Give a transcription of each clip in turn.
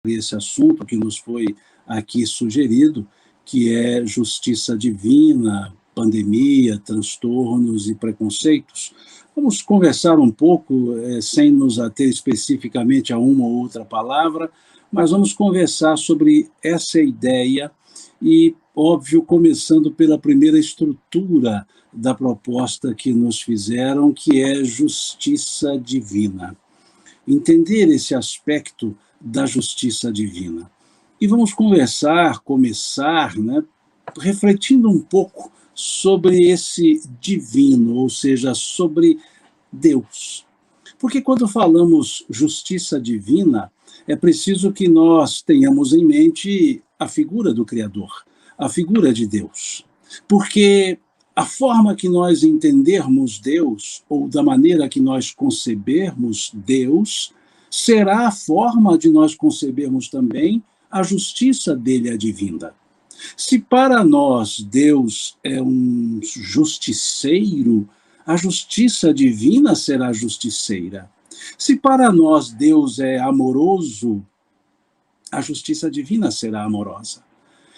esse assunto que nos foi aqui sugerido, que é justiça divina, pandemia, transtornos e preconceitos. Vamos conversar um pouco, sem nos ater especificamente a uma ou outra palavra, mas vamos conversar sobre essa ideia e, óbvio, começando pela primeira estrutura da proposta que nos fizeram, que é justiça divina. Entender esse aspecto da justiça divina. E vamos começar, refletindo um pouco sobre esse divino, ou seja, sobre Deus. Porque quando falamos justiça divina, é preciso que nós tenhamos em mente a figura do Criador, a figura de Deus. Porque a forma que nós entendermos Deus, ou da maneira que nós concebermos Deus, será a forma de nós concebermos também a justiça dele advinda. Se para nós Deus é um justiceiro, a justiça divina será justiceira. Se para nós Deus é amoroso, a justiça divina será amorosa.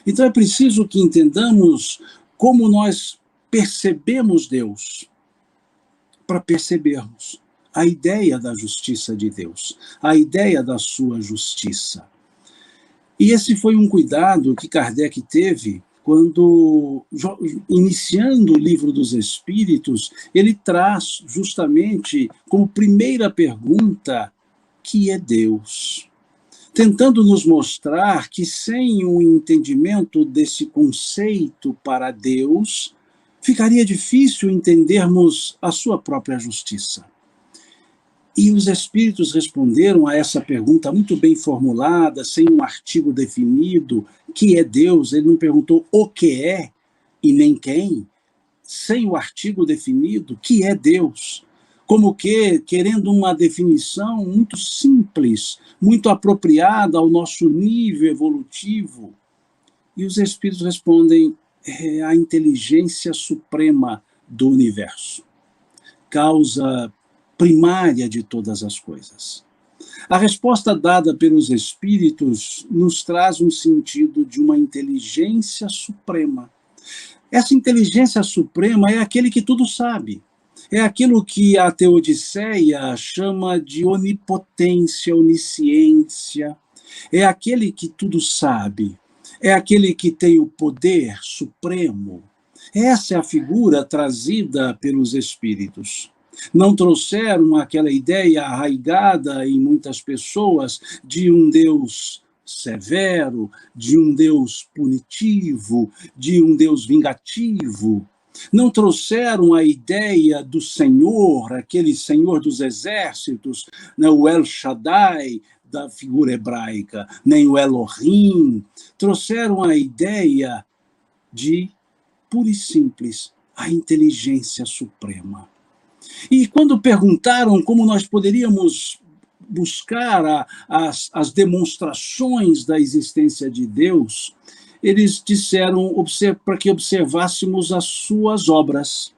Então é preciso que entendamos como nós percebemos Deus, para percebermos a ideia da justiça de Deus, a ideia da sua justiça. E esse foi um cuidado que Kardec teve quando, iniciando o Livro dos Espíritos, ele traz justamente como primeira pergunta: que é Deus? Tentando nos mostrar que sem um entendimento desse conceito para Deus, ficaria difícil entendermos a sua própria justiça. E os espíritos responderam a essa pergunta muito bem formulada, sem um artigo definido, que é Deus. Ele não perguntou o que é e nem quem, sem o artigo definido, que é Deus. Como que, querendo uma definição muito simples, muito apropriada ao nosso nível evolutivo. E os espíritos respondem: é a inteligência suprema do universo, causa primária de todas as coisas. A resposta dada pelos espíritos nos traz um sentido de uma inteligência suprema. Essa inteligência suprema é aquele que tudo sabe. É aquilo que a Teodiceia chama de onipotência, onisciência. É aquele que tudo sabe. É aquele que tem o poder supremo. Essa é a figura trazida pelos espíritos. Não trouxeram aquela ideia arraigada em muitas pessoas de um Deus severo, de um Deus punitivo, de um Deus vingativo. Não trouxeram a ideia do Senhor, aquele Senhor dos exércitos, o El Shaddai, da figura hebraica, nem o Elohim. Trouxeram a ideia de, pura e simples, a inteligência suprema. E quando perguntaram como nós poderíamos buscar as demonstrações da existência de Deus, eles disseram para que observássemos as suas obras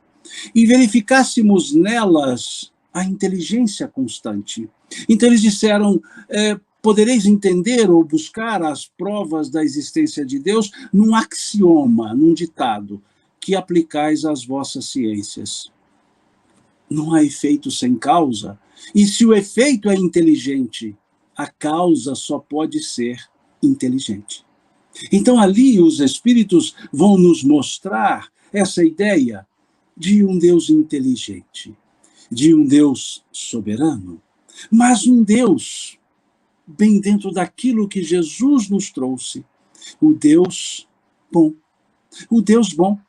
e verificássemos nelas a inteligência constante. Então eles disseram: podereis entender ou buscar as provas da existência de Deus num axioma, num ditado, que aplicais às vossas ciências. Não há efeito sem causa, e se o efeito é inteligente, a causa só pode ser inteligente. Então ali os espíritos vão nos mostrar essa ideia de um Deus inteligente, de um Deus soberano, mas um Deus bem dentro daquilo que Jesus nos trouxe, o Deus bom. O Deus bom,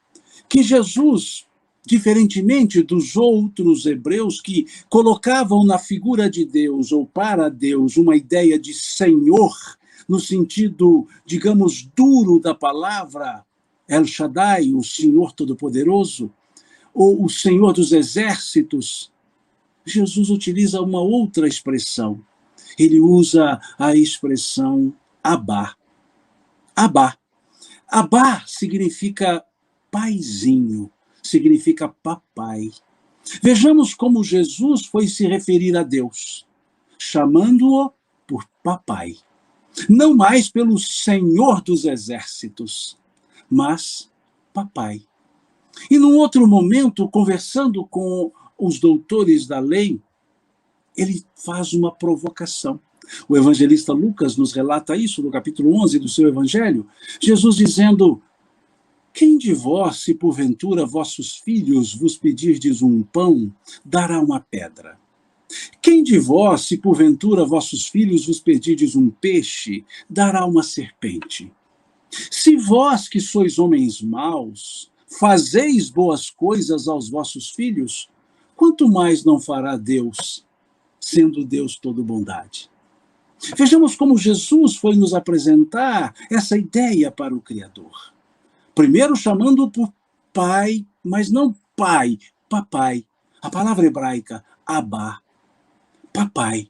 que Jesus, diferentemente dos outros hebreus que colocavam na figura de Deus ou para Deus uma ideia de Senhor, no sentido, digamos, duro da palavra, El Shaddai, o Senhor Todo-Poderoso, ou o Senhor dos Exércitos, Jesus utiliza uma outra expressão. Ele usa a expressão Abá. Abá. Abá significa paizinho, significa papai. Vejamos como Jesus foi se referir a Deus, chamando-o por papai. não mais pelo Senhor dos Exércitos, mas papai. E num outro momento, conversando com os doutores da lei, ele faz uma provocação. O evangelista Lucas nos relata isso no capítulo 11 do seu evangelho, Jesus dizendo: quem de vós, se porventura vossos filhos vos pedirdes um pão, dará uma pedra? Quem de vós, se porventura vossos filhos vos pedirdes um peixe, dará uma serpente? Se vós, que sois homens maus, fazeis boas coisas aos vossos filhos, quanto mais não fará Deus, sendo Deus todo bondade? Vejamos como Jesus foi nos apresentar essa ideia para o Criador. Primeiro chamando por pai, mas não pai, papai. A palavra hebraica, Abá, papai.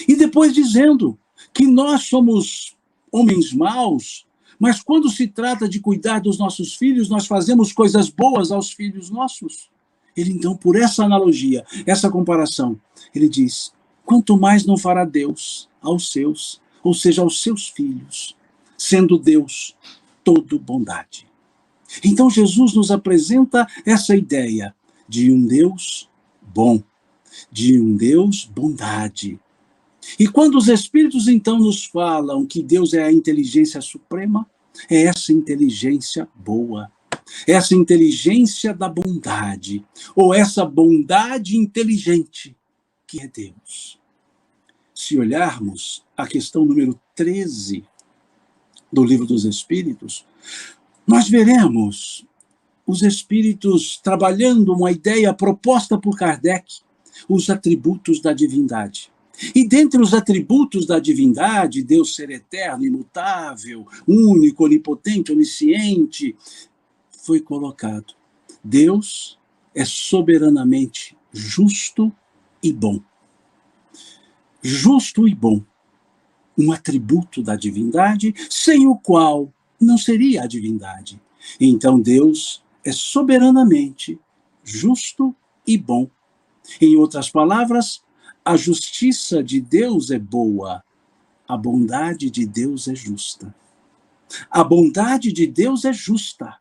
E depois dizendo que nós somos homens maus, mas quando se trata de cuidar dos nossos filhos, nós fazemos coisas boas aos filhos nossos. Ele então, por essa analogia, essa comparação, ele diz: quanto mais não fará Deus aos seus, ou seja, aos seus filhos, sendo Deus todo bondade. Então Jesus nos apresenta essa ideia de um Deus bom, de um Deus bondade. E quando os Espíritos então nos falam que Deus é a inteligência suprema, é essa inteligência boa, essa inteligência da bondade, ou essa bondade inteligente que é Deus. Se olharmos a questão número 13 do Livro dos Espíritos, nós veremos os Espíritos trabalhando uma ideia proposta por Kardec, os atributos da divindade. E dentre os atributos da divindade, Deus ser eterno, imutável, único, onipotente, onisciente, foi colocado: Deus é soberanamente justo e bom. Justo e bom, um atributo da divindade, sem o qual não seria a divindade. Então Deus é soberanamente justo e bom. Em outras palavras, a justiça de Deus é boa, a bondade de Deus é justa. A bondade de Deus é justa,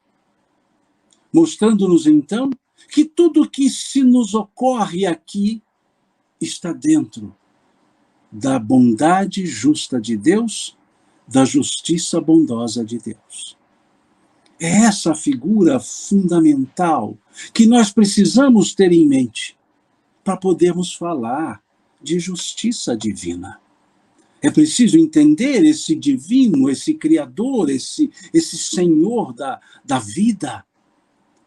mostrando-nos então que tudo que se nos ocorre aqui está dentro da bondade justa de Deus, da justiça bondosa de Deus. É essa figura fundamental que nós precisamos ter em mente para podermos falar de justiça divina. É preciso entender esse divino, esse Criador, esse Senhor da vida,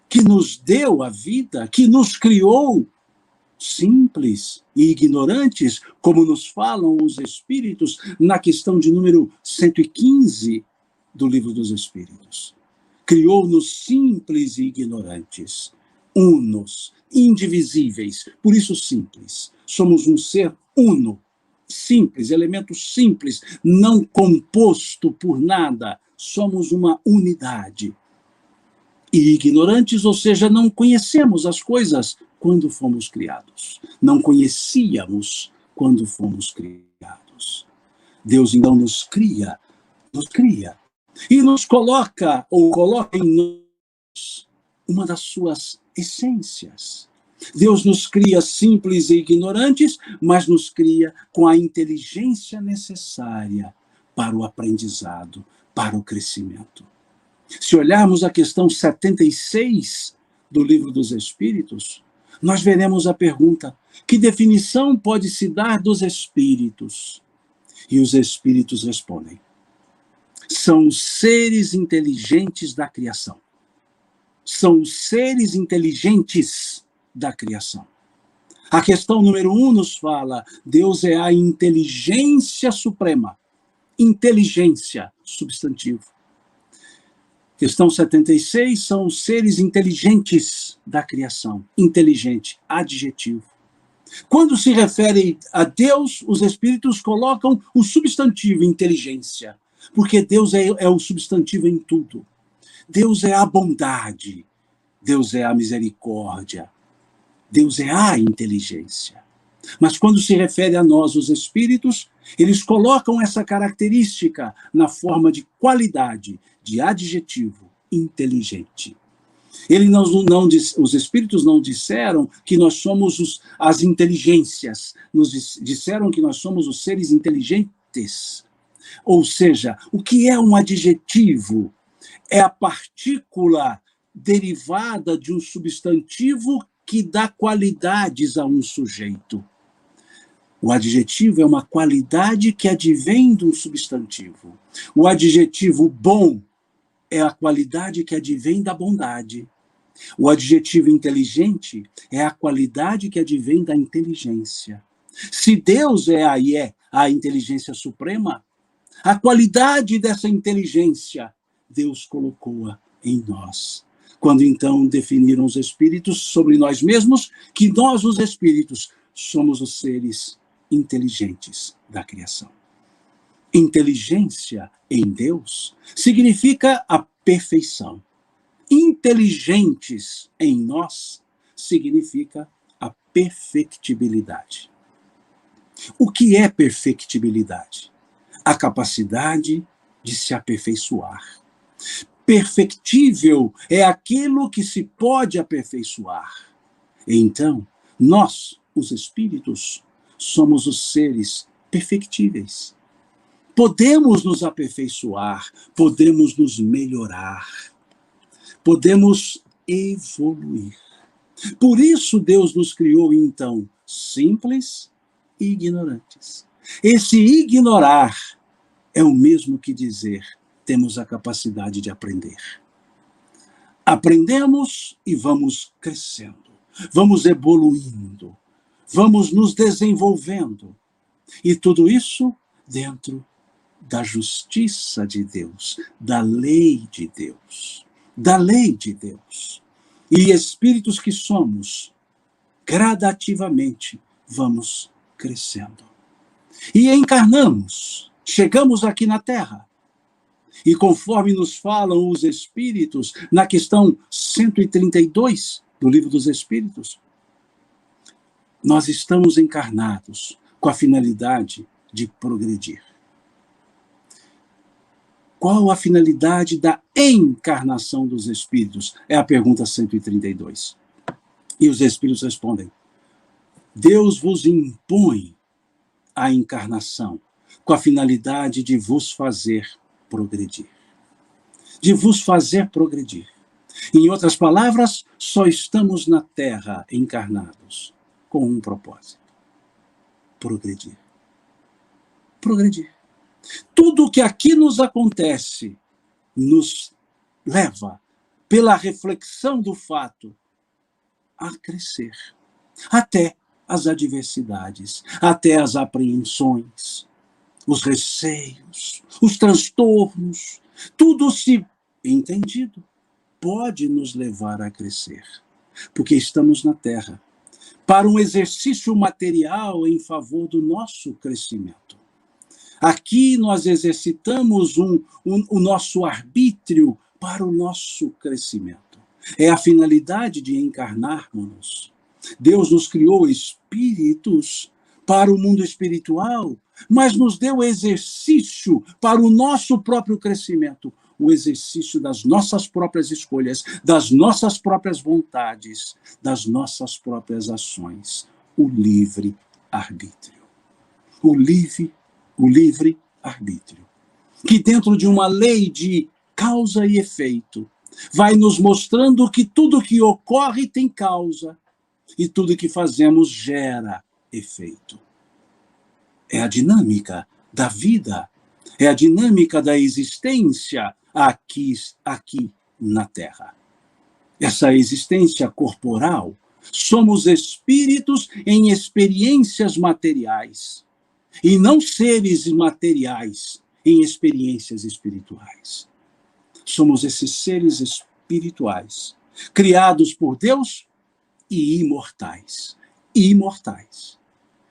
que nos deu a vida, que nos criou simples e ignorantes, como nos falam os Espíritos na questão de número 115 do Livro dos Espíritos. Criou-nos simples e ignorantes, unos, indivisíveis, por isso simples. Somos um ser uno, simples, elemento simples, não composto por nada. Somos uma unidade. E ignorantes, ou seja, não conhecemos as coisas quando fomos criados. Não conhecíamos quando fomos criados. Deus então nos cria, e nos coloca, ou coloca em nós, uma das suas essências. Deus nos cria simples e ignorantes, mas nos cria com a inteligência necessária para o aprendizado, para o crescimento. Se olharmos a questão 76 do Livro dos Espíritos, nós veremos a pergunta: que definição pode se dar dos espíritos? E os espíritos respondem: são os seres inteligentes da criação. São os seres inteligentes da criação. A questão número 1 nos fala: Deus é a inteligência suprema. Inteligência, substantivo. Questão 76 são os seres inteligentes da criação. Inteligente, adjetivo. Quando se refere a Deus, os espíritos colocam o substantivo inteligência, porque Deus é o substantivo em tudo. Deus é a bondade, Deus é a misericórdia, Deus é a inteligência. Mas quando se refere a nós, os espíritos, Eles colocam essa característica na forma de qualidade, de adjetivo, inteligente. Os espíritos não disseram que nós somos as inteligências, nos disseram que nós somos os seres inteligentes. Ou seja, o que é um adjetivo? É a partícula derivada de um substantivo que dá qualidades a um sujeito. O adjetivo é uma qualidade que advém de um substantivo. O adjetivo bom é a qualidade que advém da bondade. O adjetivo inteligente é a qualidade que advém da inteligência. Se Deus é a inteligência suprema, a qualidade dessa inteligência, Deus colocou-a em nós. Quando então definiram os espíritos sobre nós mesmos, que nós, os espíritos, somos os seres inteligentes da criação. Inteligência em Deus significa a perfeição. Inteligentes em nós significa a perfectibilidade. O que é perfectibilidade? A capacidade de se aperfeiçoar. Perfectível é aquilo que se pode aperfeiçoar. Então, nós, os espíritos, somos os seres perfectíveis. Podemos nos aperfeiçoar, podemos nos melhorar, podemos evoluir. Por isso Deus nos criou, então, simples e ignorantes. Esse ignorar é o mesmo que dizer, temos a capacidade de aprender. Aprendemos e vamos crescendo, vamos evoluindo, vamos nos desenvolvendo. E tudo isso dentro da justiça de Deus, da lei de Deus. Da lei de Deus. E espíritos que somos, gradativamente vamos crescendo. E encarnamos, chegamos aqui na Terra. E conforme nos falam os espíritos, na questão 132 do Livro dos Espíritos, nós estamos encarnados com a finalidade de progredir. Qual a finalidade da encarnação dos espíritos? É a pergunta 132. E os espíritos respondem: Deus vos impõe a encarnação com a finalidade de vos fazer progredir. De vos fazer progredir. Em outras palavras, só estamos na Terra encarnados com um propósito: progredir. Progredir. Tudo o que aqui nos acontece nos leva, pela reflexão do fato, a crescer. Até as adversidades, até as apreensões, os receios, os transtornos, tudo, se entendido, pode nos levar a crescer. Porque estamos na Terra para um exercício material em favor do nosso crescimento. Aqui nós exercitamos o nosso arbítrio para o nosso crescimento. É a finalidade de encarnarmos. Deus nos criou espíritos para o mundo espiritual, mas nos deu exercício para o nosso próprio crescimento, o exercício das nossas próprias escolhas, das nossas próprias vontades, das nossas próprias ações, o livre-arbítrio. O livre-arbítrio, que dentro de uma lei de causa e efeito, vai nos mostrando que tudo que ocorre tem causa, e tudo que fazemos gera efeito. É a dinâmica da vida, é a dinâmica da existência aqui na Terra. Essa existência corporal, somos espíritos em experiências materiais, e não seres materiais em experiências espirituais. Somos esses seres espirituais, criados por Deus e imortais. Imortais.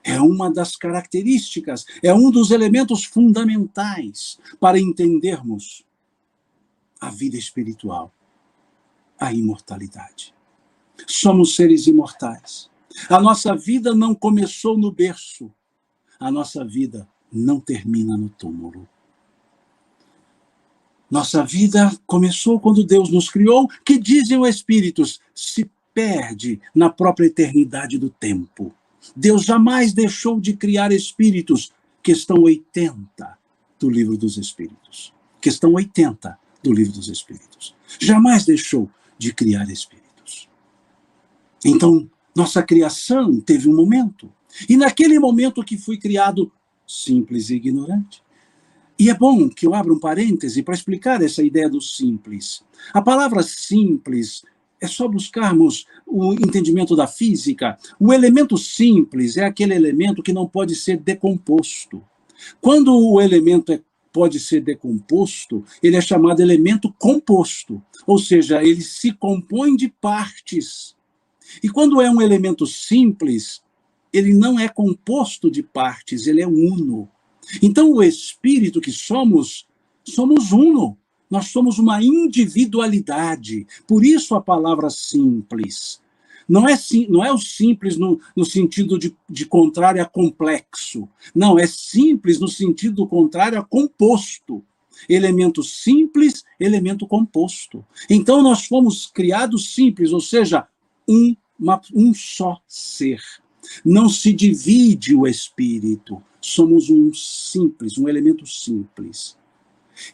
É uma das características, é um dos elementos fundamentais para entendermos a vida espiritual, a imortalidade. Somos seres imortais. A nossa vida não começou no berço. A nossa vida não termina no túmulo. Nossa vida começou quando Deus nos criou, que dizem os espíritos, se perde na própria eternidade do tempo. Deus jamais deixou de criar espíritos. Questão 80 do Livro dos Espíritos. Questão 80 do Livro dos Espíritos. Jamais deixou de criar espíritos. Então, nossa criação teve um momento. E naquele momento que fui criado simples e ignorante. E é bom que eu abra um parêntese para explicar essa ideia do simples. A palavra simples é só buscarmos o entendimento da física. O elemento simples é aquele elemento que não pode ser decomposto. Quando o elemento pode ser decomposto, ele é chamado elemento composto, ou seja, ele se compõe de partes. E quando é um elemento simples, ele não é composto de partes, ele é uno. Então, o espírito que somos uno. Nós somos uma individualidade. Por isso a palavra simples. Não é o simples no sentido de contrário a complexo. Não, é simples no sentido contrário a composto. Elemento simples, elemento composto. Então, nós fomos criados simples, ou seja, um só ser. Não se divide o espírito. Somos um simples, um elemento simples.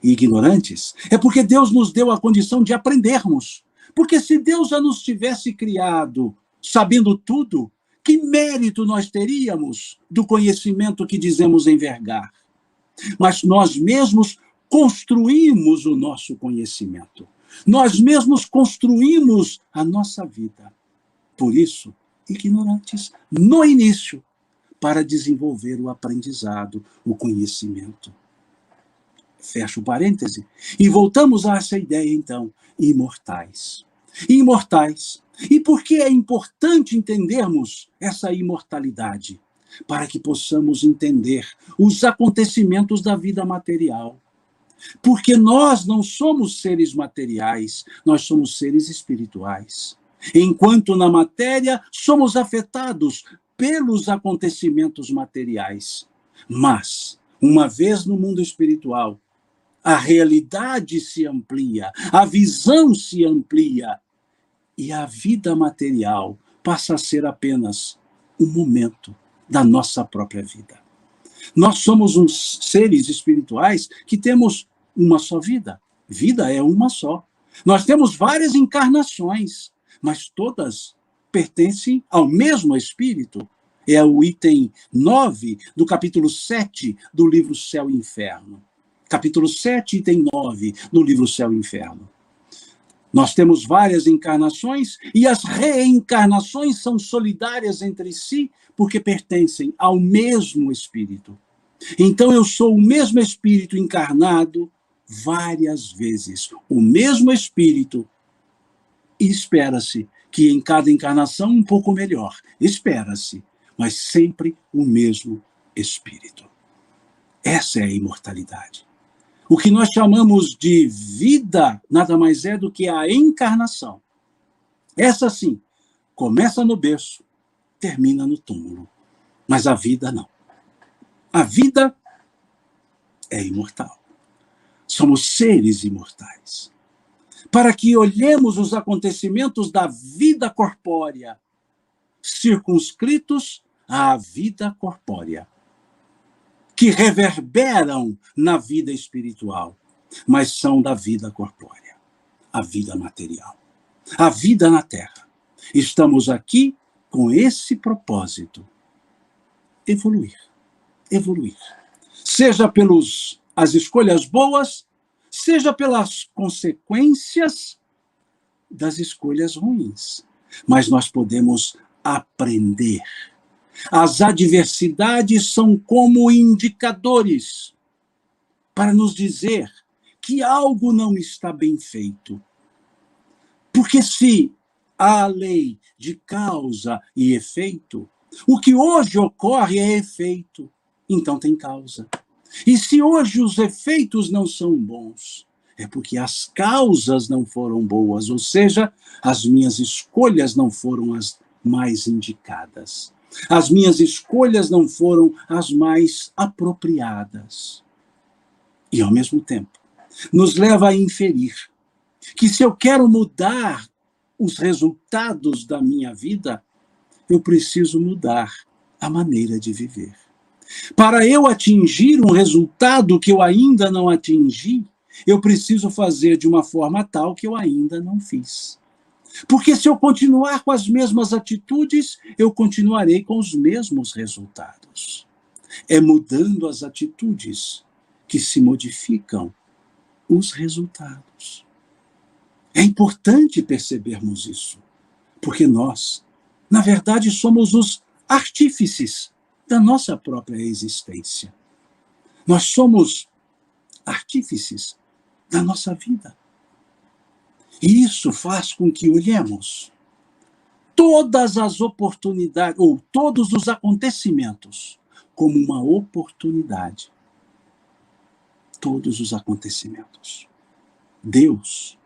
E ignorantes é porque Deus nos deu a condição de aprendermos. Porque se Deus já nos tivesse criado sabendo tudo, que mérito nós teríamos do conhecimento que dizemos envergar? Mas nós mesmos construímos o nosso conhecimento. Nós mesmos construímos a nossa vida. Por isso, ignorantes, no início, para desenvolver o aprendizado, o conhecimento. Fecha o parêntese. E voltamos a essa ideia, então, imortais. Imortais. E por que é importante entendermos essa imortalidade? Para que possamos entender os acontecimentos da vida material. Porque nós não somos seres materiais, nós somos seres espirituais. Enquanto na matéria somos afetados pelos acontecimentos materiais. Mas, uma vez no mundo espiritual, a realidade se amplia, a visão se amplia, e a vida material passa a ser apenas um momento da nossa própria vida. Nós somos uns seres espirituais que temos uma só vida. Vida é uma só. Nós temos várias encarnações, mas todas pertencem ao mesmo Espírito. É o item 9 do capítulo 7 do livro Céu e Inferno. Capítulo 7, item 9 do livro Céu e Inferno. Nós temos várias encarnações e as reencarnações são solidárias entre si porque pertencem ao mesmo Espírito. Então eu sou o mesmo Espírito encarnado várias vezes. O mesmo Espírito. E espera-se que em cada encarnação um pouco melhor. Espera-se, mas sempre o mesmo Espírito. Essa é a imortalidade. O que nós chamamos de vida nada mais é do que a encarnação. Essa sim, começa no berço, termina no túmulo. Mas a vida não. A vida é imortal. Somos seres imortais. Para que olhemos os acontecimentos da vida corpórea, circunscritos à vida corpórea, que reverberam na vida espiritual, mas são da vida corpórea, a vida material, a vida na Terra. Estamos aqui com esse propósito: evoluir. Seja pelas escolhas boas, seja pelas consequências das escolhas ruins. Mas nós podemos aprender. As adversidades são como indicadores para nos dizer que algo não está bem feito. Porque se há a lei de causa e efeito, o que hoje ocorre é efeito, então tem causa. E se hoje os efeitos não são bons, é porque as causas não foram boas, ou seja, as minhas escolhas não foram as mais indicadas. As minhas escolhas não foram as mais apropriadas. E, ao mesmo tempo, nos leva a inferir que se eu quero mudar os resultados da minha vida, eu preciso mudar a maneira de viver. Para eu atingir um resultado que eu ainda não atingi, eu preciso fazer de uma forma tal que eu ainda não fiz. Porque se eu continuar com as mesmas atitudes, eu continuarei com os mesmos resultados. É mudando as atitudes que se modificam os resultados. É importante percebermos isso, porque nós, na verdade, somos os artífices da nossa própria existência. Nós somos artífices da nossa vida. E isso faz com que olhemos todas as oportunidades, ou todos os acontecimentos, como uma oportunidade. Todos os acontecimentos. Deus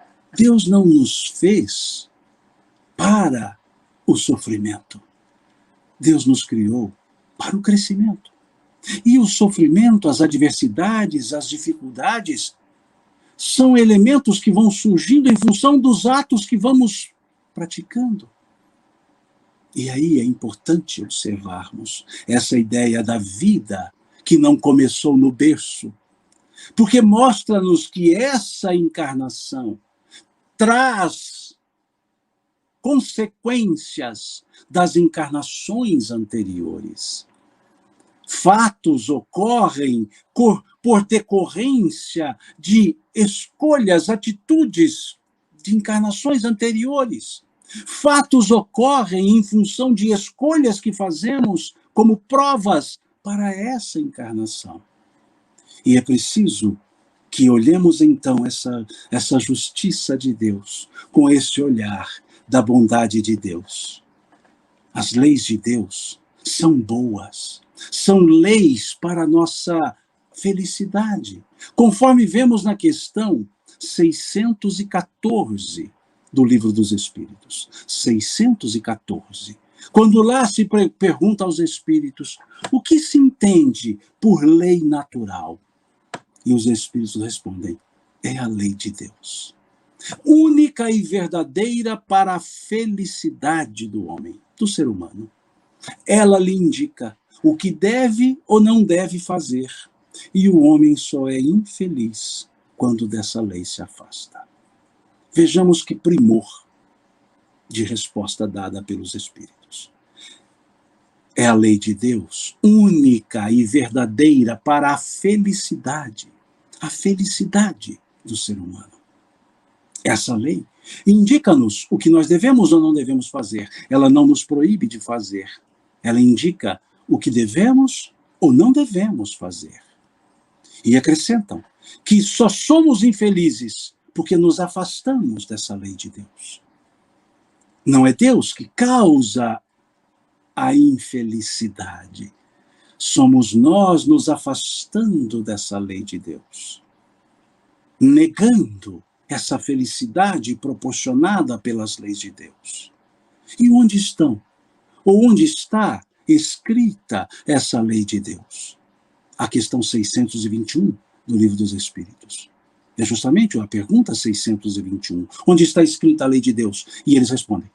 não nos fez para o sofrimento. Deus nos criou para o crescimento. E o sofrimento, as adversidades, as dificuldades, são elementos que vão surgindo em função dos atos que vamos praticando. E aí é importante observarmos essa ideia da vida que não começou no berço, porque mostra-nos que essa encarnação traz consequências das encarnações anteriores. Fatos ocorrem por decorrência de escolhas, atitudes de encarnações anteriores. Fatos ocorrem em função de escolhas que fazemos como provas para essa encarnação. E é preciso que olhemos então essa justiça de Deus com esse olhar da bondade de Deus. As leis de Deus são boas, são leis para a nossa felicidade, conforme vemos na questão 614 do Livro dos Espíritos. 614. Quando lá se pergunta aos espíritos o que se entende por lei natural, e os espíritos respondem: é a lei de Deus, única e verdadeira para a felicidade do homem, do ser humano. Ela lhe indica o que deve ou não deve fazer, e o homem só é infeliz quando dessa lei se afasta. Vejamos que primor de resposta dada pelos espíritos. É a lei de Deus, única e verdadeira para a felicidade do ser humano. Essa lei indica-nos o que nós devemos ou não devemos fazer. Ela não nos proíbe de fazer. Ela indica o que devemos ou não devemos fazer. E acrescentam que só somos infelizes porque nos afastamos dessa lei de Deus. Não é Deus que causa a infelicidade. Somos nós nos afastando dessa lei de Deus, negando essa felicidade proporcionada pelas leis de Deus. E onde estão? Ou onde está escrita essa lei de Deus? A questão 621 do Livro dos Espíritos. É justamente a pergunta 621. Onde está escrita a lei de Deus? E eles respondem: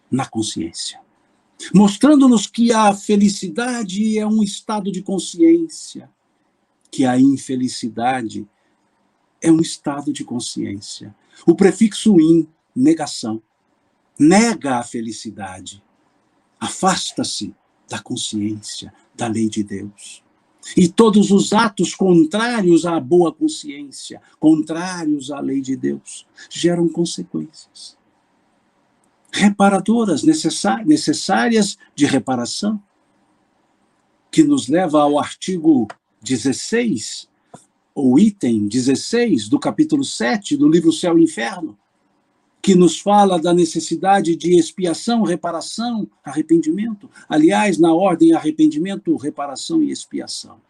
na consciência. Mostrando-nos que a felicidade é um estado de consciência, que a infelicidade é um estado de consciência. O prefixo in, negação, nega a felicidade, afasta-se da consciência, da lei de Deus. E todos os atos contrários à boa consciência, contrários à lei de Deus, geram consequências reparadoras, necessárias de reparação, que nos leva ao artigo 16, ou item 16 do capítulo 7 do livro Céu e Inferno, que nos fala da necessidade de expiação, reparação, arrependimento. Aliás, na ordem arrependimento, reparação e expiação.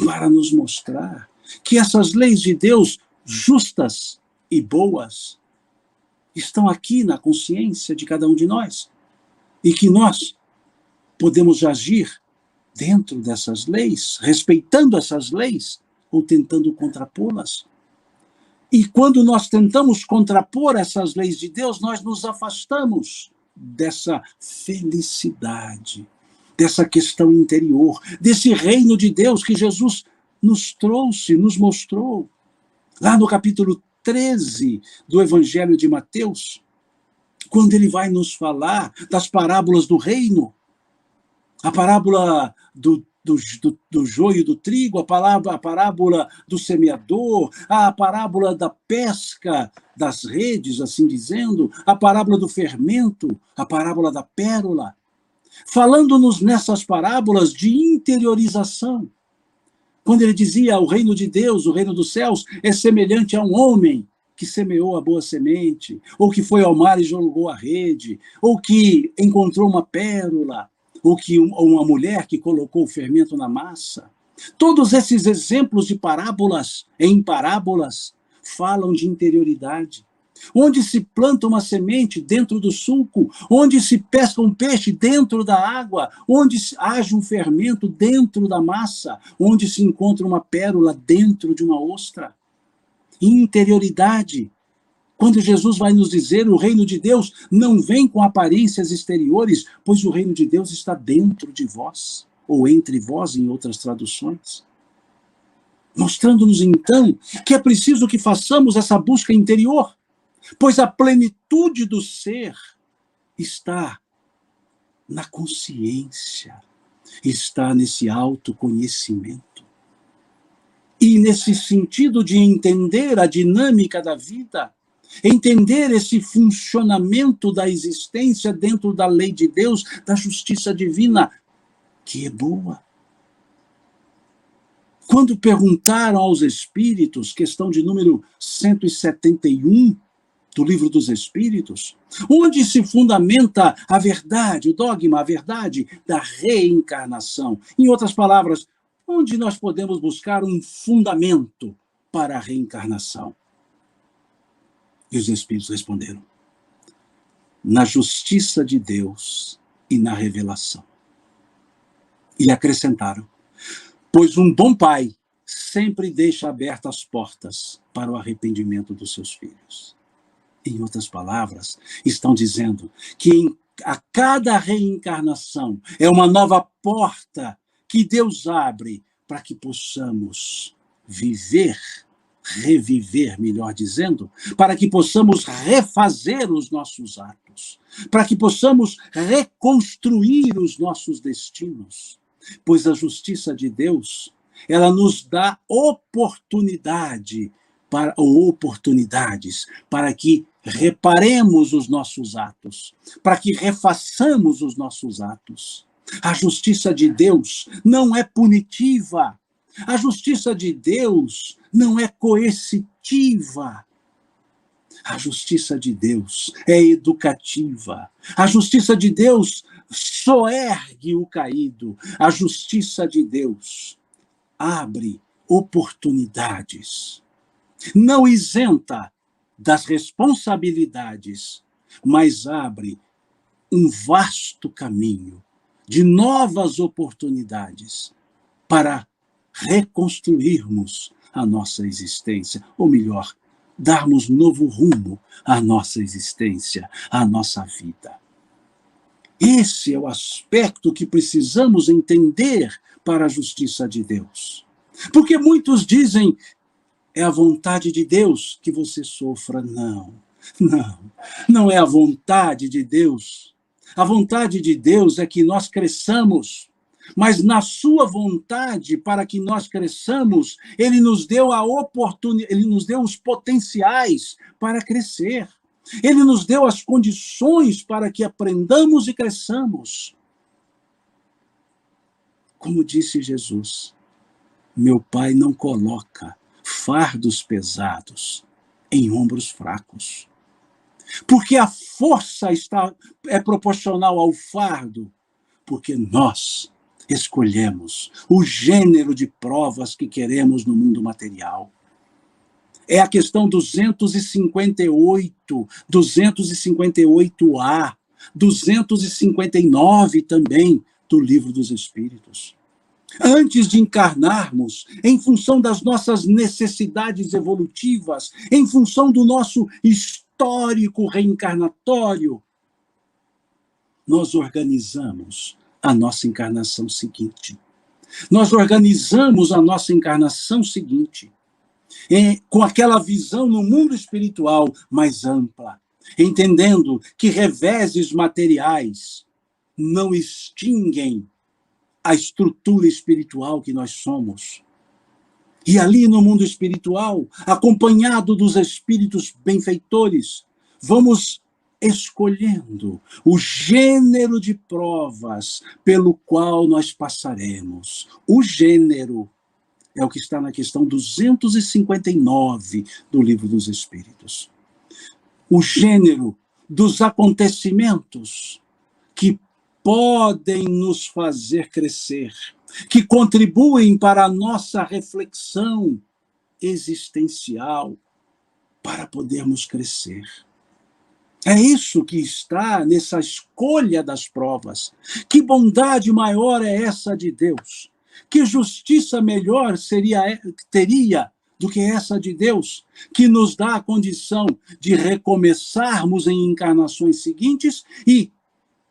Para nos mostrar que essas leis de Deus, justas e boas, estão aqui na consciência de cada um de nós. e que nós podemos agir dentro dessas leis, respeitando essas leis ou tentando contrapô-las. E quando nós tentamos contrapor essas leis de Deus, nós nos afastamos dessa felicidade, dessa questão interior, desse reino de Deus que Jesus nos trouxe, nos mostrou. Lá no capítulo 13 do Evangelho de Mateus, quando ele vai nos falar das parábolas do reino, a parábola do joio e do trigo, a parábola do semeador, a parábola da pesca das redes, assim dizendo, a parábola do fermento, a parábola da pérola, falando-nos nessas parábolas de interiorização. Quando ele dizia, o reino de Deus, o reino dos céus, é semelhante a um homem que semeou a boa semente, ou que foi ao mar e jogou a rede, ou que encontrou uma pérola, ou que uma mulher que colocou o fermento na massa. Todos esses exemplos de parábolas, em parábolas, falam de interioridade. Onde se planta uma semente dentro do sulco, onde se pesca um peixe dentro da água, onde age um fermento dentro da massa, onde se encontra uma pérola dentro de uma ostra. Interioridade. Quando Jesus vai nos dizer, o reino de Deus não vem com aparências exteriores, pois o reino de Deus está dentro de vós, ou entre vós, em outras traduções. Mostrando-nos, então, que é preciso que façamos essa busca interior, pois a plenitude do ser está na consciência, está nesse autoconhecimento. E nesse sentido de entender a dinâmica da vida, entender esse funcionamento da existência dentro da lei de Deus, da justiça divina, que é boa. Quando perguntaram aos espíritos, questão de número 171 do Livro dos Espíritos, onde se fundamenta a verdade, o dogma, a verdade da reencarnação. Em outras palavras, onde nós podemos buscar um fundamento para a reencarnação? E os Espíritos responderam, na justiça de Deus e na revelação. E acrescentaram, pois um bom pai sempre deixa abertas as portas para o arrependimento dos seus filhos. Em outras palavras, estão dizendo que a cada reencarnação é uma nova porta que Deus abre para que possamos viver, reviver, melhor dizendo, para que possamos refazer os nossos atos, para que possamos reconstruir os nossos destinos, pois a justiça de Deus, ela nos dá oportunidades para que reparemos os nossos atos, para que refaçamos os nossos atos. A justiça de Deus não é punitiva. A justiça de Deus não é coercitiva. A justiça de Deus é educativa. A justiça de Deus soergue o caído. A justiça de Deus abre oportunidades. Não isenta das responsabilidades, mas abre um vasto caminho de novas oportunidades para reconstruirmos a nossa existência, ou melhor, darmos novo rumo à nossa existência, à nossa vida. Esse é o aspecto que precisamos entender para a justiça de Deus. Porque muitos dizem, é a vontade de Deus que você sofra. Não é a vontade de Deus. A vontade de Deus é que nós cresçamos, mas na sua vontade, para que nós cresçamos, Ele nos deu a oportunidade, Ele nos deu os potenciais para crescer. Ele nos deu as condições para que aprendamos e cresçamos. Como disse Jesus, meu Pai não coloca fardos pesados em ombros fracos. Porque a força é proporcional ao fardo, porque nós escolhemos o gênero de provas que queremos no mundo material. É a questão 258A 259 também do Livro dos Espíritos. Antes de encarnarmos, em função das nossas necessidades evolutivas, em função do nosso histórico reencarnatório, nós organizamos a nossa encarnação seguinte. Nós organizamos a nossa encarnação seguinte, com aquela visão no mundo espiritual mais ampla, entendendo que reveses materiais não extinguem a estrutura espiritual que nós somos. E ali no mundo espiritual, acompanhado dos espíritos benfeitores, vamos escolhendo o gênero de provas pelo qual nós passaremos. O gênero é o que está na questão 259 do Livro dos Espíritos. O gênero dos acontecimentos que podem nos fazer crescer, que contribuem para a nossa reflexão existencial, para podermos crescer. É isso que está nessa escolha das provas. Que bondade maior é essa de Deus? Que justiça melhor teria do que essa de Deus, que nos dá a condição de recomeçarmos em encarnações seguintes e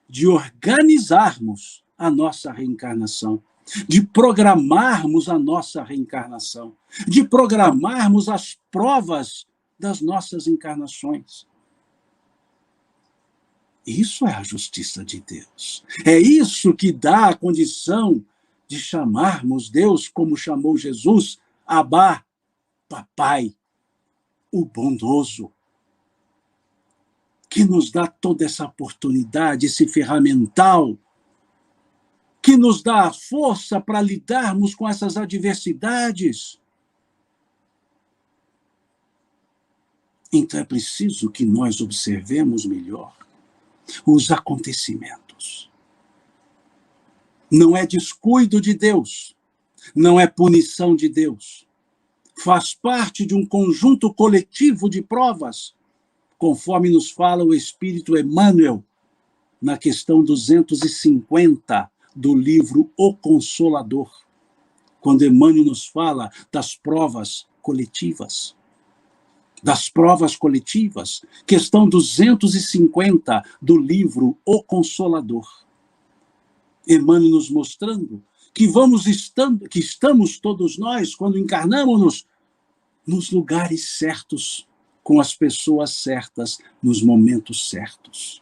de organizarmos a nossa reencarnação, de programarmos a nossa reencarnação, de programarmos as provas das nossas encarnações. Isso é a justiça de Deus. É isso que dá a condição de chamarmos Deus, como chamou Jesus, Abá, Papai, o bondoso, que nos dá toda essa oportunidade, esse ferramental, que nos dá a força para lidarmos com essas adversidades. Então é preciso que nós observemos melhor os acontecimentos. Não é descuido de Deus, não é punição de Deus. Faz parte de um conjunto coletivo de provas, conforme nos fala o Espírito Emmanuel, na questão 250 do livro O Consolador, quando Emmanuel nos fala das provas coletivas. Das provas coletivas, questão 250 do livro O Consolador. Emmanuel nos mostrando que que estamos todos nós, quando encarnamos, nos lugares certos, com as pessoas certas, nos momentos certos,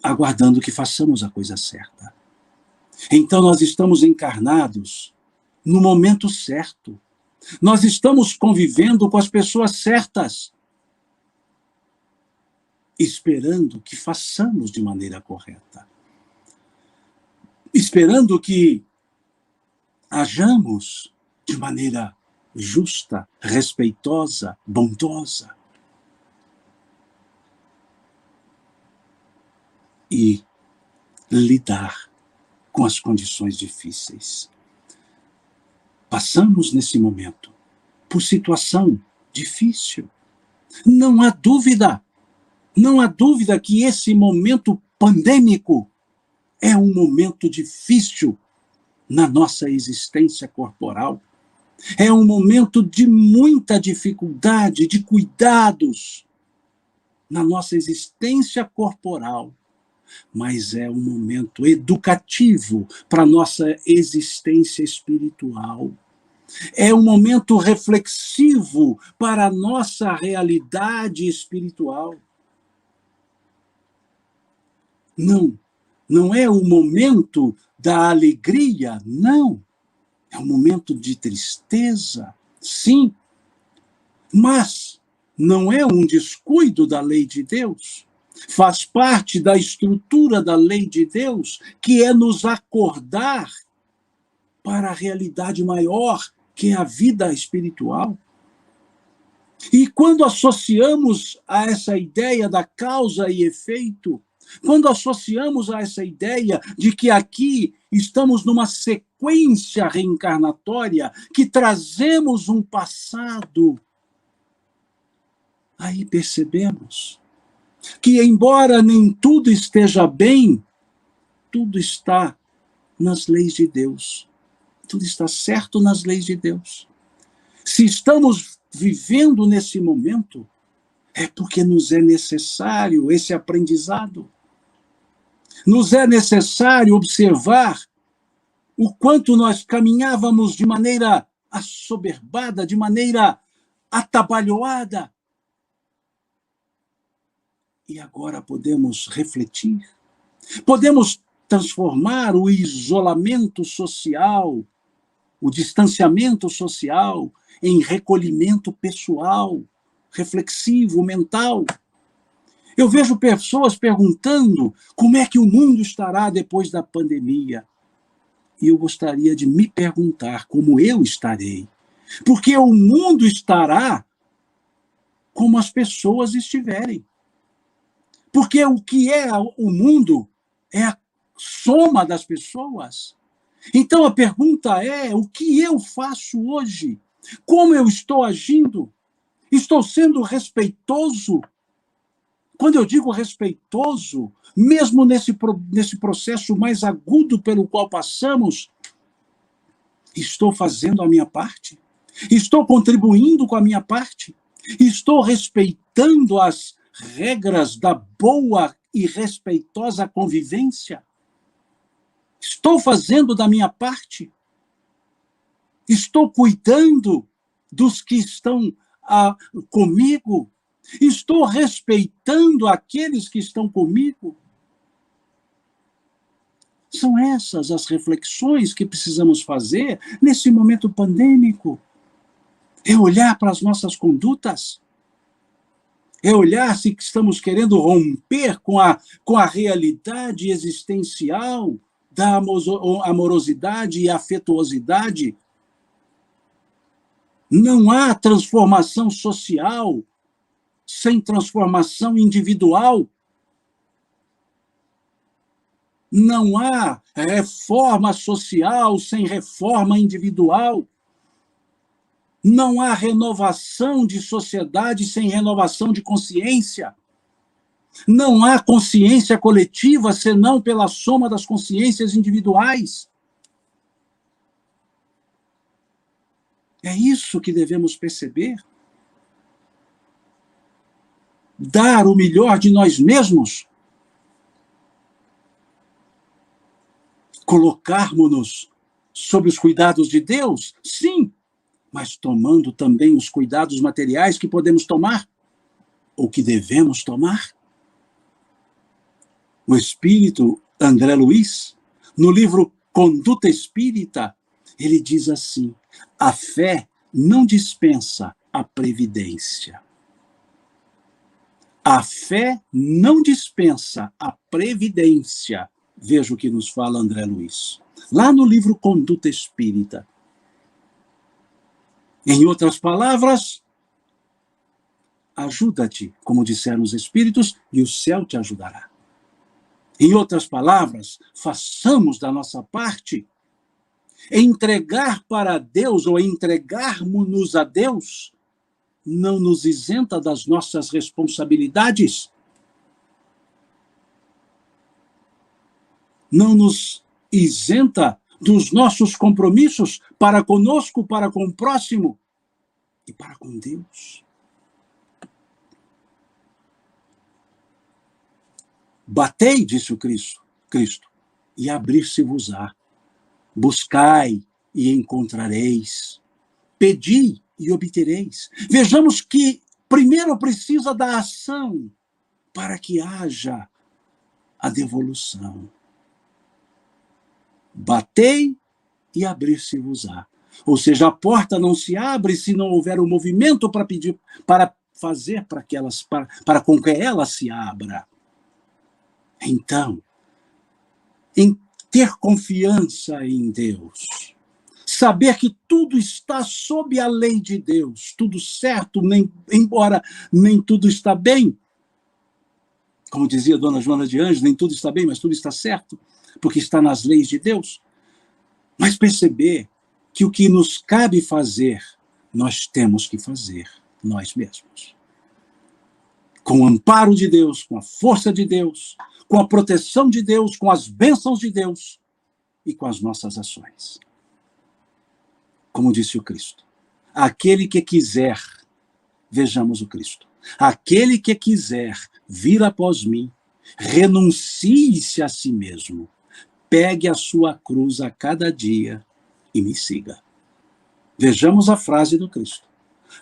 aguardando que façamos a coisa certa. Então nós estamos encarnados no momento certo. Nós estamos convivendo com as pessoas certas, esperando que façamos de maneira correta, esperando que hajamos de maneira justa, respeitosa, bondosa. E lidar com as condições difíceis. Passamos nesse momento por situação difícil. Não há dúvida que esse momento pandêmico é um momento difícil na nossa existência corporal. É um momento de muita dificuldade, de cuidados na nossa existência corporal, mas é um momento educativo para a nossa existência espiritual. É um momento reflexivo para a nossa realidade espiritual. Não é o momento da alegria, não. É um momento de tristeza, sim, mas não é um descuido da lei de Deus. Faz parte da estrutura da lei de Deus, que é nos acordar para a realidade maior, que é a vida espiritual. E quando associamos a essa ideia da causa e efeito, quando associamos a essa ideia de que aqui estamos numa sequência reencarnatória, que trazemos um passado, aí percebemos que, embora nem tudo esteja bem, tudo está nas leis de Deus. Tudo está certo nas leis de Deus. Se estamos vivendo nesse momento, é porque nos é necessário esse aprendizado. Nos é necessário observar o quanto nós caminhávamos de maneira assoberbada, de maneira atabalhoada. E agora podemos refletir, podemos transformar o isolamento social, o distanciamento social, em recolhimento pessoal, reflexivo, mental. Eu vejo pessoas perguntando como é que o mundo estará depois da pandemia. E eu gostaria de me perguntar como eu estarei. Porque o mundo estará como as pessoas estiverem. Porque o que é o mundo é a soma das pessoas. Então a pergunta é: o que eu faço hoje? Como eu estou agindo? Estou sendo respeitoso? Quando eu digo respeitoso, mesmo nesse processo mais agudo pelo qual passamos, estou fazendo a minha parte? Estou contribuindo com a minha parte? Estou respeitando as regras da boa e respeitosa convivência? Estou fazendo da minha parte? Estou cuidando dos que estão comigo? Estou respeitando aqueles que estão comigo? São essas as reflexões que precisamos fazer nesse momento pandêmico. É olhar para as nossas condutas. É olhar se estamos querendo romper com a realidade existencial da amorosidade e afetuosidade. Não há transformação social sem transformação individual. Não há reforma social sem reforma individual. Não há renovação de sociedade sem renovação de consciência. Não há consciência coletiva senão pela soma das consciências individuais. É isso que devemos perceber. Dar o melhor de nós mesmos. Colocarmos-nos sob os cuidados de Deus? Sim, mas tomando também os cuidados materiais que podemos tomar, ou que devemos tomar. O espírito André Luiz, no livro Conduta Espírita, ele diz assim: a fé não dispensa a previdência. A fé não dispensa a previdência. Veja o que nos fala André Luiz. Lá no livro Conduta Espírita. Em outras palavras, ajuda-te, como disseram os Espíritos, e o céu te ajudará. Em outras palavras, façamos da nossa parte. Entregar para Deus, ou entregarmos-nos a Deus, não nos isenta das nossas responsabilidades. Não nos isenta dos nossos compromissos para conosco, para com o próximo e para com Deus. Batei, disse o Cristo, e abrir-se-vos-á. Buscai e encontrareis. Pedi e obtereis. Vejamos que primeiro precisa da ação para que haja a devolução. Batei e abrir-se-vos-á. Ou seja, a porta não se abre se não houver um movimento para pedir, para fazer para com que ela se abra. Então, em ter confiança em Deus, saber que tudo está sob a lei de Deus, tudo certo, embora nem tudo está bem. Como dizia Dona Joana de Anjos, nem tudo está bem, mas tudo está certo, porque está nas leis de Deus. Mas perceber que o que nos cabe fazer, nós temos que fazer, nós mesmos. com o amparo de Deus, com a força de Deus, com a proteção de Deus, com as bênçãos de Deus e com as nossas ações. Como disse o Cristo, aquele que quiser, vejamos o Cristo, aquele que quiser vir após mim, renuncie-se a si mesmo, pegue a sua cruz a cada dia e me siga. Vejamos a frase do Cristo.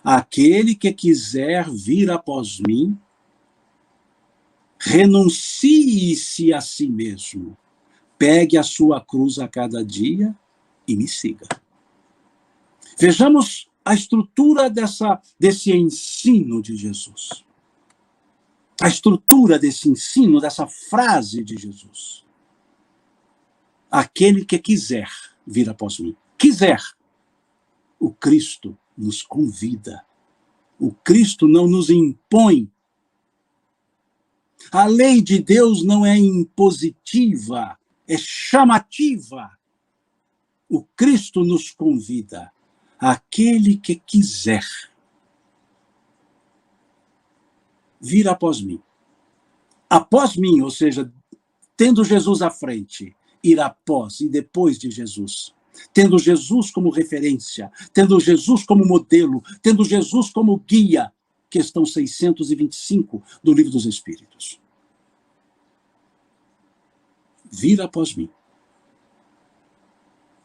Aquele que quiser vir após mim, renuncie-se a si mesmo, pegue a sua cruz a cada dia e me siga. Vejamos a estrutura desse ensino de Jesus. A estrutura desse ensino, dessa frase de Jesus. Aquele que quiser vir após mim. Quiser. O Cristo nos convida. O Cristo não nos impõe. A lei de Deus não é impositiva, é chamativa. O Cristo nos convida. Aquele que quiser vir após mim. Após mim, ou seja, tendo Jesus à frente, ir após e depois de Jesus. Tendo Jesus como referência, tendo Jesus como modelo, tendo Jesus como guia. Questão 625 do Livro dos Espíritos. Vir após mim.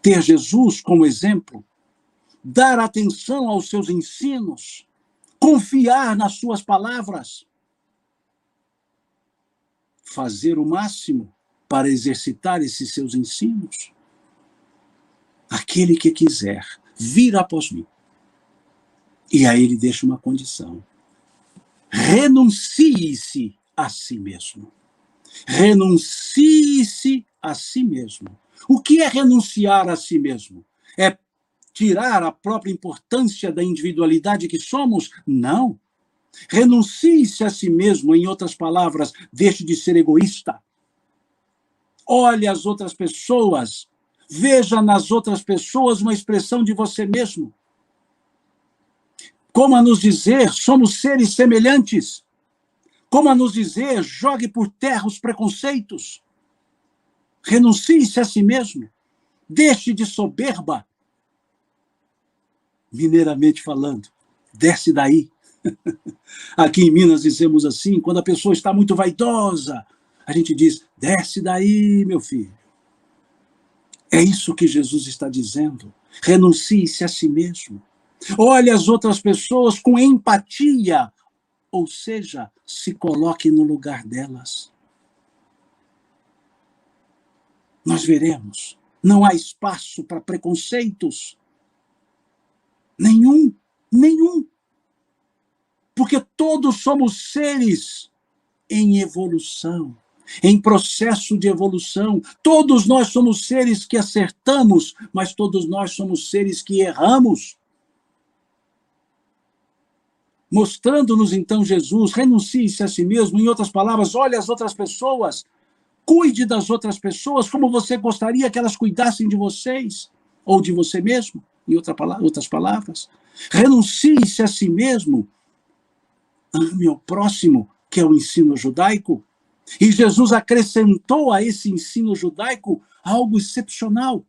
Ter Jesus como exemplo, dar atenção aos seus ensinos, confiar nas suas palavras, fazer o máximo para exercitar esses seus ensinos. Aquele que quiser vir após mim. E aí ele deixa uma condição. Renuncie-se a si mesmo. Renuncie-se a si mesmo. O que é renunciar a si mesmo? É tirar a própria importância da individualidade que somos? Não. Renuncie-se a si mesmo, em outras palavras, deixe de ser egoísta. Olhe as outras pessoas, veja nas outras pessoas uma expressão de você mesmo. Como a nos dizer, somos seres semelhantes. Como a nos dizer, jogue por terra os preconceitos. Renuncie-se a si mesmo. Deixe de soberba. Mineiramente falando, desce daí. Aqui em Minas dizemos assim, quando a pessoa está muito vaidosa, a gente diz, desce daí, meu filho. É isso que Jesus está dizendo. Renuncie-se a si mesmo. Olhe as outras pessoas com empatia, ou seja, se coloque no lugar delas. Nós veremos, não há espaço para preconceitos. Nenhum. Porque todos somos seres em evolução, em processo de evolução. Todos nós somos seres que acertamos, mas todos nós somos seres que erramos. Mostrando-nos então Jesus, renuncie-se a si mesmo, em outras palavras, olhe as outras pessoas, cuide das outras pessoas como você gostaria que elas cuidassem de vocês, ou de você mesmo, em outras palavras. Renuncie-se a si mesmo, ame ao próximo, que é o ensino judaico. E Jesus acrescentou a esse ensino judaico algo excepcional.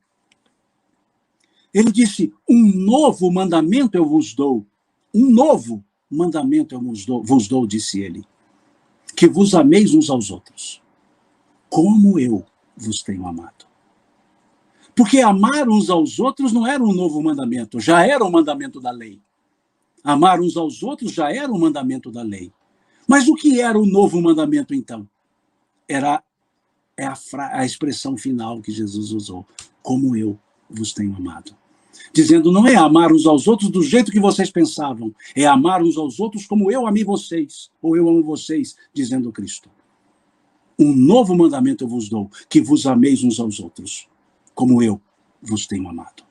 Ele disse, um novo mandamento eu vos dou. Um novo mandamento eu vos dou, disse ele. Que vos ameis uns aos outros, como eu vos tenho amado. Porque amar uns aos outros não era um novo mandamento, já era um mandamento da lei. Amar uns aos outros já era um mandamento da lei. Mas o que era o novo mandamento, então? Era a expressão final que Jesus usou. Como eu vos tenho amado. Dizendo, não é amar uns aos outros do jeito que vocês pensavam. É amar uns aos outros como eu amei vocês. Ou eu amo vocês, dizendo Cristo. Um novo mandamento eu vos dou. Que vos ameis uns aos outros. Como eu vos tenho amado.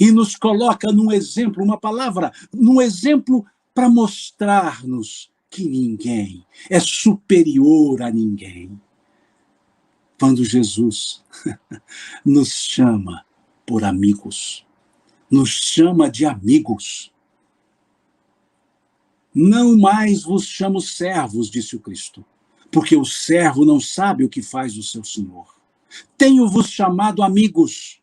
E nos coloca num exemplo, uma palavra, num exemplo para mostrar-nos que ninguém é superior a ninguém. Quando Jesus nos chama por amigos, nos chama de amigos, Não mais vos chamo servos, disse o Cristo, porque o servo não sabe o que faz o seu senhor. Tenho-vos chamado amigos,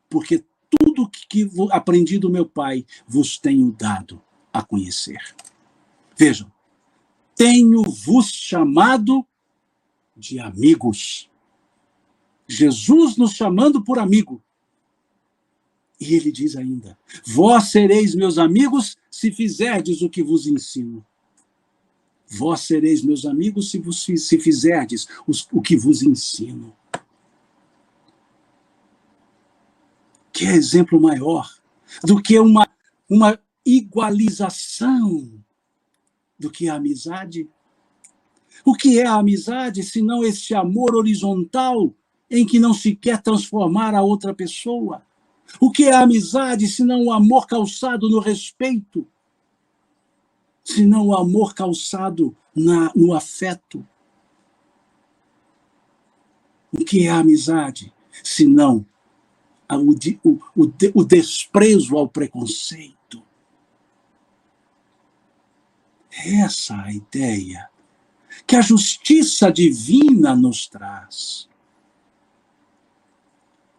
porque tudo que aprendi do meu Pai vos tenho dado a conhecer. Vejam, tenho-vos chamado de amigos. Jesus nos chamando por amigo. E ele diz ainda, vós sereis meus amigos se fizerdes o que vos ensino. Vós sereis meus amigos se fizerdes o que vos ensino. Que exemplo maior do que uma igualização do que a amizade? O que é a amizade, senão esse amor horizontal em que não se quer transformar a outra pessoa? O que é a amizade, senão o amor calçado no respeito? Senão o amor calçado no afeto? O que é a amizade, senão o desprezo ao preconceito? Essa é a ideia que a justiça divina nos traz.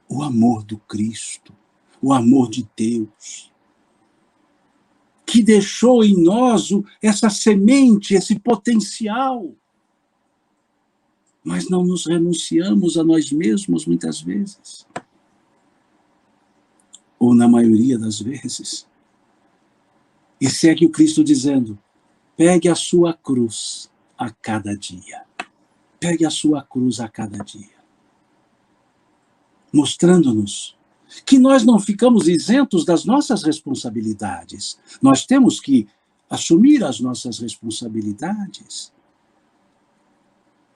O amor do Cristo, o amor de Deus, que deixou em nós essa semente, esse potencial. Mas não nos renunciamos a nós mesmos muitas vezes. Ou na maioria das vezes. E segue o Cristo dizendo, pegue a sua cruz a cada dia. Pegue a sua cruz a cada dia. Mostrando-nos que nós não ficamos isentos das nossas responsabilidades. Nós temos que assumir as nossas responsabilidades,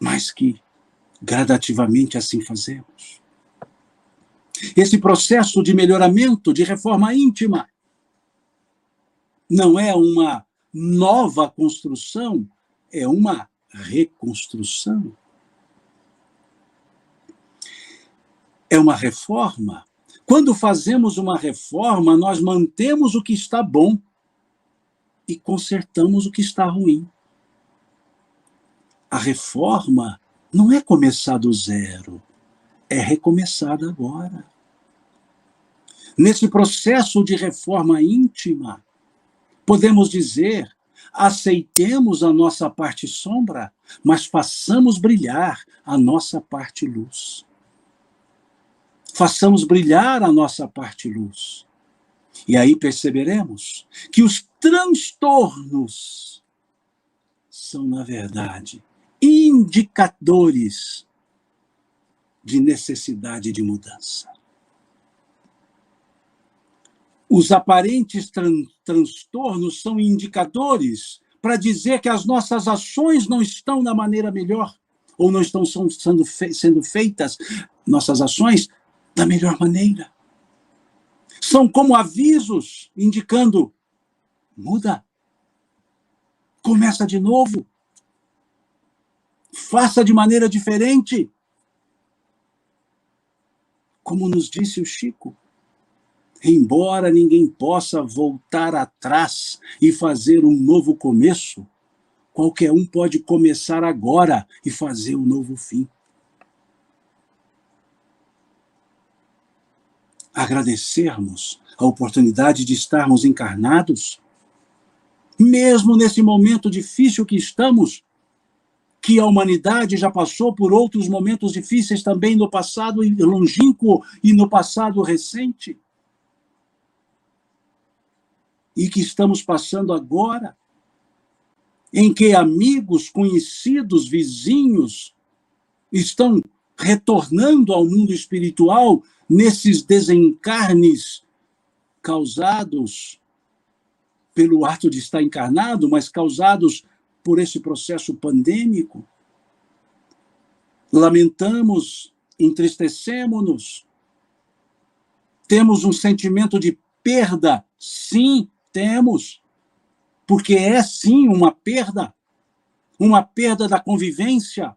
mas que gradativamente assim fazemos. Esse processo de melhoramento, de reforma íntima, não é uma nova construção, é uma reconstrução. É uma reforma. Quando fazemos uma reforma, nós mantemos o que está bom e consertamos o que está ruim. A reforma não é começar do zero, é recomeçar agora. Nesse processo de reforma íntima, podemos dizer, aceitemos a nossa parte sombra, mas façamos brilhar a nossa parte luz. Façamos brilhar a nossa parte luz. E aí perceberemos que os transtornos são, na verdade, indicadores de necessidade de mudança. Os aparentes transtornos são indicadores para dizer que as nossas ações não estão da maneira melhor, ou não estão sendo feitas, nossas ações, da melhor maneira. São como avisos indicando, muda, começa de novo, faça de maneira diferente. Como nos disse o Chico, embora ninguém possa voltar atrás e fazer um novo começo, qualquer um pode começar agora e fazer um novo fim. Agradecermos a oportunidade de estarmos encarnados, mesmo nesse momento difícil que estamos, que a humanidade já passou por outros momentos difíceis também no passado longínquo e no passado recente, e que estamos passando agora, em que amigos, conhecidos, vizinhos estão retornando ao mundo espiritual nesses desencarnes causados pelo ato de estar encarnado, mas causados por esse processo pandêmico. Lamentamos, entristecemos-nos, temos um sentimento de perda, sim, temos, porque é sim uma perda da convivência,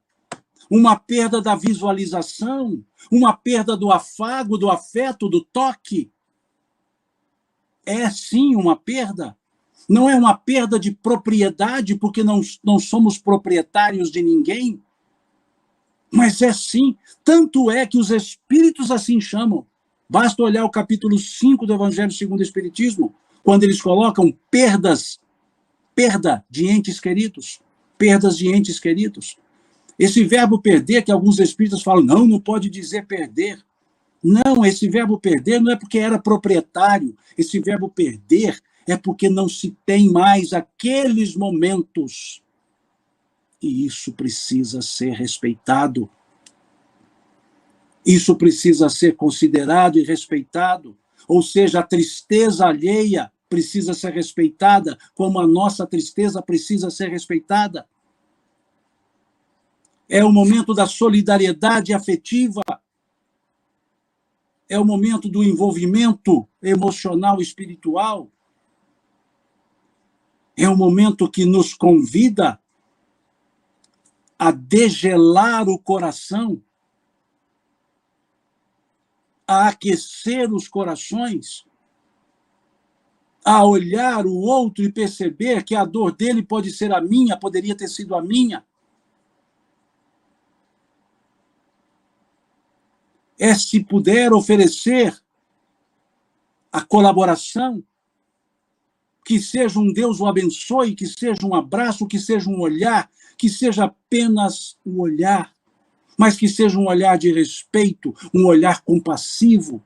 uma perda da visualização, uma perda do afago, do afeto, do toque. É sim uma perda, Não é uma perda de propriedade, porque não somos proprietários de ninguém, mas é sim. Tanto é que os espíritos assim chamam. Basta olhar o capítulo 5 do Evangelho segundo o Espiritismo, quando eles colocam perda de entes queridos, perdas de entes queridos. Esse verbo perder, que alguns espíritas falam, não pode dizer perder. Não, esse verbo perder não é porque era proprietário, esse verbo perder é porque não se tem mais aqueles momentos. E isso precisa ser respeitado. Isso precisa ser considerado e respeitado. Ou seja, a tristeza alheia precisa ser respeitada, como a nossa tristeza precisa ser respeitada. É o momento da solidariedade afetiva. É o momento do envolvimento emocional e espiritual. É um momento que nos convida a degelar o coração, a aquecer os corações, a olhar o outro e perceber que a dor dele pode ser a minha, poderia ter sido a minha. É se puder oferecer a colaboração, que seja um Deus o abençoe, que seja um abraço, que seja um olhar, que seja apenas um olhar, mas que seja um olhar de respeito, um olhar compassivo.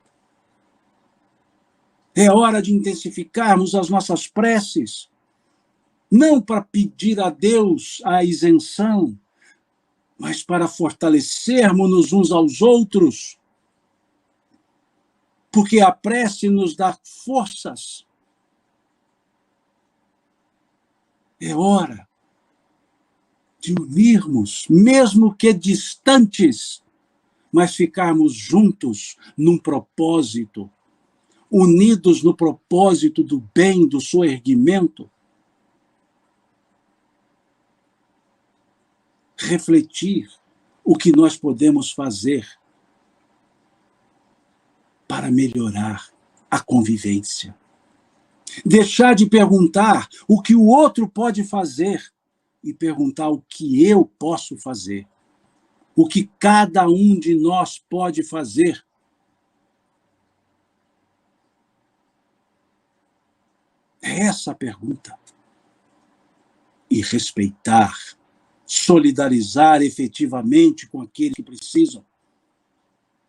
É hora de intensificarmos as nossas preces, não para pedir a Deus a isenção, mas para fortalecermos-nos uns aos outros, porque a prece nos dá forças. É hora de unirmos, mesmo que distantes, mas ficarmos juntos num propósito, unidos no propósito do bem, do soerguimento. Refletir o que nós podemos fazer para melhorar a convivência. Deixar de perguntar o que o outro pode fazer e perguntar o que eu posso fazer. O que cada um de nós pode fazer. É essa a pergunta. E respeitar, solidarizar efetivamente com aqueles que precisam.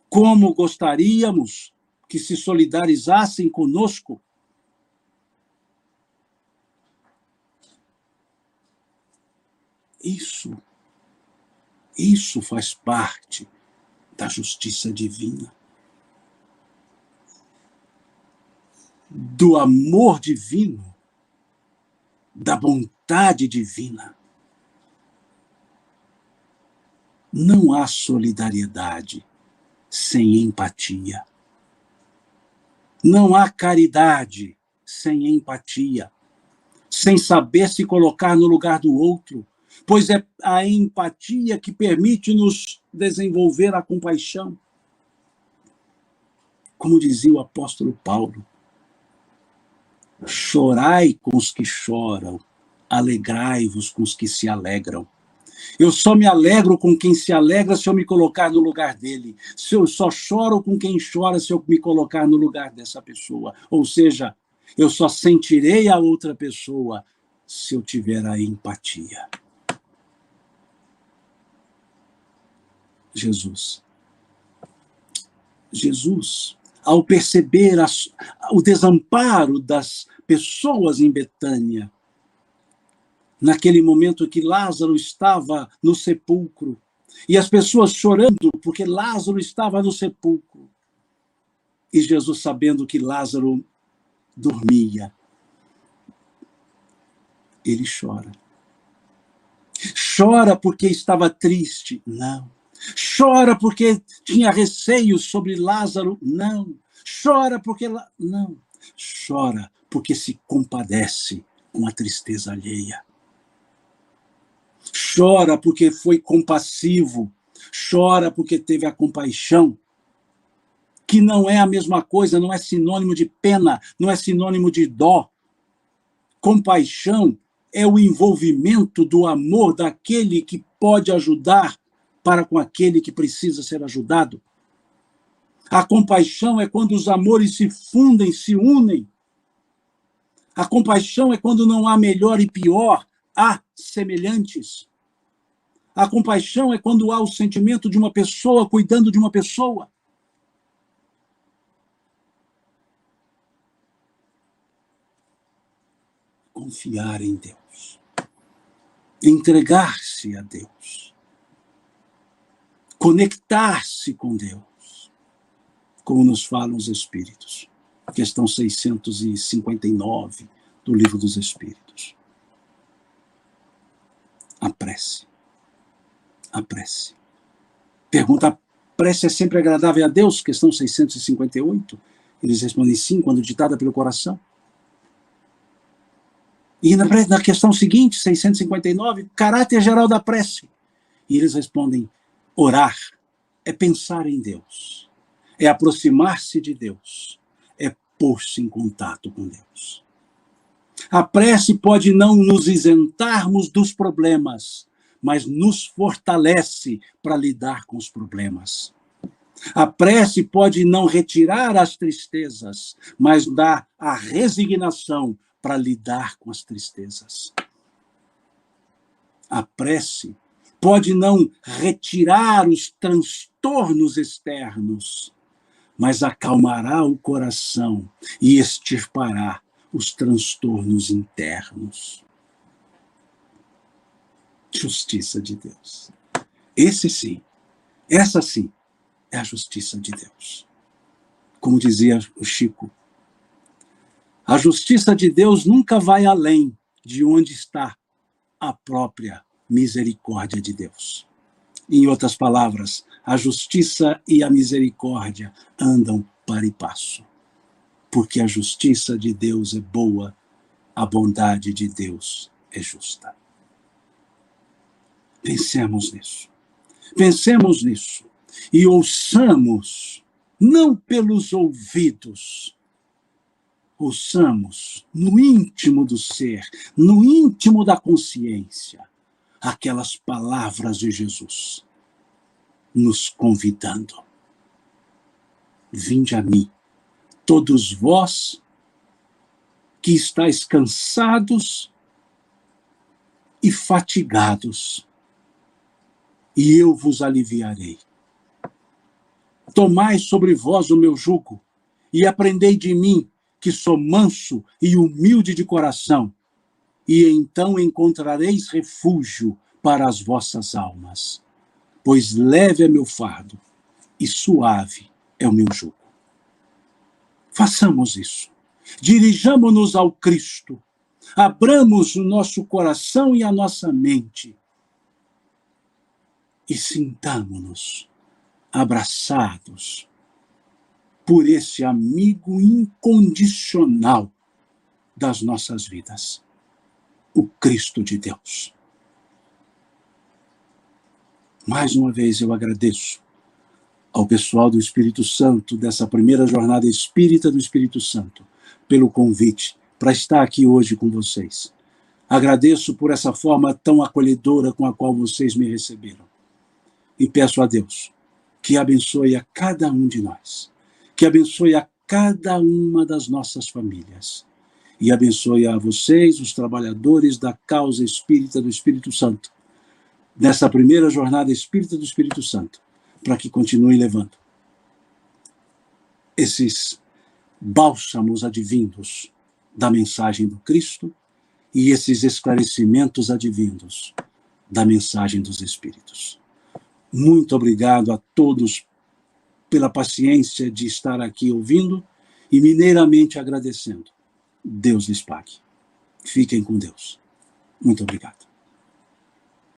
Como gostaríamos que se solidarizassem conosco. Isso faz parte da justiça divina, do amor divino, da bondade divina. Não há solidariedade sem empatia. Não há caridade sem empatia, sem saber se colocar no lugar do outro, pois é a empatia que permite-nos desenvolver a compaixão. Como dizia o apóstolo Paulo, chorai com os que choram, alegrai-vos com os que se alegram. Eu só me alegro com quem se alegra se eu me colocar no lugar dele. Eu só choro com quem chora se eu me colocar no lugar dessa pessoa. Ou seja, eu só sentirei a outra pessoa se eu tiver a empatia. Jesus, ao perceber o desamparo das pessoas em Betânia, naquele momento que Lázaro estava no sepulcro, e as pessoas chorando porque Lázaro estava no sepulcro, e Jesus sabendo que Lázaro dormia, ele chora. Chora porque estava triste? Não. Chora porque tinha receios sobre Lázaro? Não. Chora porque... Não. Chora porque se compadece com a tristeza alheia. Chora porque foi compassivo. Chora porque teve a compaixão, que não é a mesma coisa, não é sinônimo de pena, não é sinônimo de dó. Compaixão é o envolvimento do amor daquele que pode ajudar para com aquele que precisa ser ajudado. A compaixão é quando os amores se fundem, se unem. A compaixão é quando não há melhor e pior, há semelhantes. A compaixão é quando há o sentimento de uma pessoa cuidando de uma pessoa. Confiar em Deus. Entregar-se a Deus. Conectar-se com Deus. Como nos falam os Espíritos. Questão 659 do Livro dos Espíritos. A prece. A prece. Pergunta: a prece é sempre agradável a Deus? Questão 658. Eles respondem sim, quando ditada pelo coração. E na questão seguinte, 659, caráter geral da prece. E eles respondem: orar é pensar em Deus, é aproximar-se de Deus, é pôr-se em contato com Deus. A prece pode não nos isentarmos dos problemas, mas nos fortalece para lidar com os problemas. A prece pode não retirar as tristezas, mas dá a resignação para lidar com as tristezas. A prece pode não retirar os transtornos externos, mas acalmará o coração e extirpará os transtornos internos. Justiça de Deus. Esse sim, essa sim, é a justiça de Deus. Como dizia o Chico, a justiça de Deus nunca vai além de onde está a própria misericórdia de Deus. Em outras palavras, a justiça e a misericórdia andam para e passo. Porque a justiça de Deus é boa, a bondade de Deus é justa. Pensemos nisso. Pensemos nisso. E ouçamos, não pelos ouvidos, ouçamos no íntimo do ser, no íntimo da consciência, aquelas palavras de Jesus, nos convidando. Vinde a mim, todos vós que estáis cansados e fatigados, e eu vos aliviarei. Tomai sobre vós o meu jugo, e aprendei de mim, que sou manso e humilde de coração, e então encontrareis refúgio para as vossas almas. Pois leve é meu fardo, e suave é o meu jugo. Façamos isso. Dirijamo-nos ao Cristo. Abramos o nosso coração e a nossa mente. E sintamo-nos abraçados por esse amigo incondicional das nossas vidas, o Cristo de Deus. Mais uma vez eu agradeço ao pessoal do Espírito Santo, dessa primeira jornada espírita do Espírito Santo, pelo convite para estar aqui hoje com vocês. Agradeço por essa forma tão acolhedora com a qual vocês me receberam. E peço a Deus que abençoe a cada um de nós, que abençoe a cada uma das nossas famílias, e abençoe a vocês, os trabalhadores da causa espírita do Espírito Santo, nessa primeira jornada espírita do Espírito Santo, para que continue levando esses bálsamos advindos da mensagem do Cristo e esses esclarecimentos advindos da mensagem dos Espíritos. Muito obrigado a todos pela paciência de estar aqui ouvindo e mineiramente agradecendo. Deus lhes pague. Fiquem com Deus. Muito obrigado.